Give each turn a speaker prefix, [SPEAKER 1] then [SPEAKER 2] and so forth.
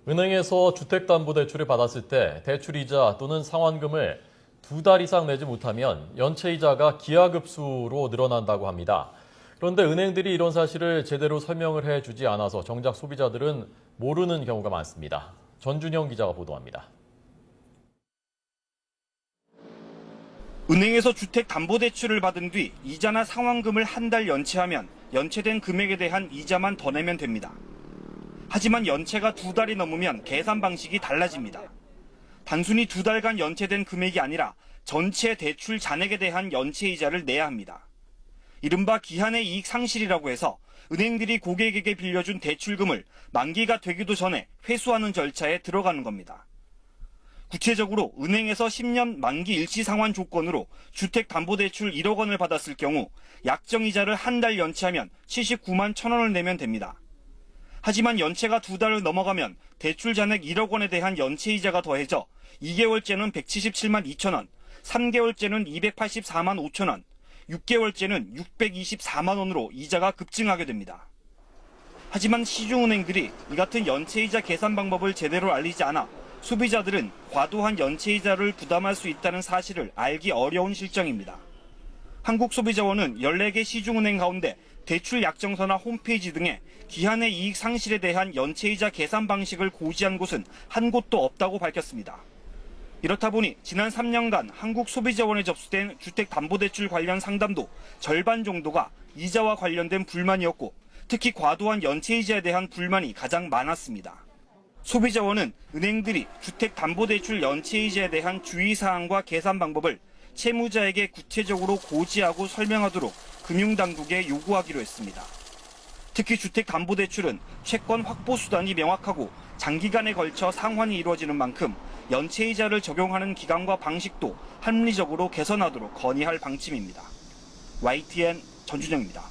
[SPEAKER 1] 은행에서 주택담보대출을 받았을 때 대출이자 또는 상환금을 2달 이상 내지 못하면 연체이자가 기하급수로 늘어난다고 합니다. 그런데 은행들이 이런 사실을 제대로 설명을 해주지 않아서 정작 소비자들은 모르는 경우가 많습니다. 전준영 기자가 보도합니다.
[SPEAKER 2] 은행에서 주택담보대출을 받은 뒤 이자나 상환금을 한 달 연체하면 연체된 금액에 대한 이자만 더 내면 됩니다. 하지만 연체가 2달이 넘으면 계산 방식이 달라집니다. 단순히 2달간 연체된 금액이 아니라 전체 대출 잔액에 대한 연체이자를 내야 합니다. 이른바 기한의 이익 상실이라고 해서 은행들이 고객에게 빌려준 대출금을 만기가 되기도 전에 회수하는 절차에 들어가는 겁니다. 구체적으로 은행에서 10년 만기 일시 상환 조건으로 주택담보대출 1억 원을 받았을 경우 약정이자를 한 달 연체하면 79만 1,000원을 내면 됩니다. 하지만 연체가 2달을 넘어가면 대출 잔액 1억 원에 대한 연체이자가 더해져 2개월째는 177만 2천 원, 3개월째는 284만 5천 원, 6개월째는 624만 원으로 이자가 급증하게 됩니다. 하지만 시중은행들이 이 같은 연체이자 계산 방법을 제대로 알리지 않아 소비자들은 과도한 연체이자를 부담할 수 있다는 사실을 알기 어려운 실정입니다. 한국소비자원은 14개 시중은행 가운데 대출 약정서나 홈페이지 등에 기한의 이익 상실에 대한 연체이자 계산 방식을 고지한 곳은 한 곳도 없다고 밝혔습니다. 이렇다 보니 지난 3년간 한국소비자원에 접수된 주택담보대출 관련 상담도 절반 정도가 이자와 관련된 불만이었고 특히 과도한 연체이자에 대한 불만이 가장 많았습니다. 소비자원은 은행들이 주택담보대출 연체이자에 대한 주의사항과 계산 방법을 채무자에게 구체적으로 고지하고 설명하도록 금융당국에 요구하기로 했습니다. 특히 주택담보대출은 채권 확보 수단이 명확하고 장기간에 걸쳐 상환이 이루어지는 만큼 연체이자를 적용하는 기간과 방식도 합리적으로 개선하도록 건의할 방침입니다. YTN 전준영입니다.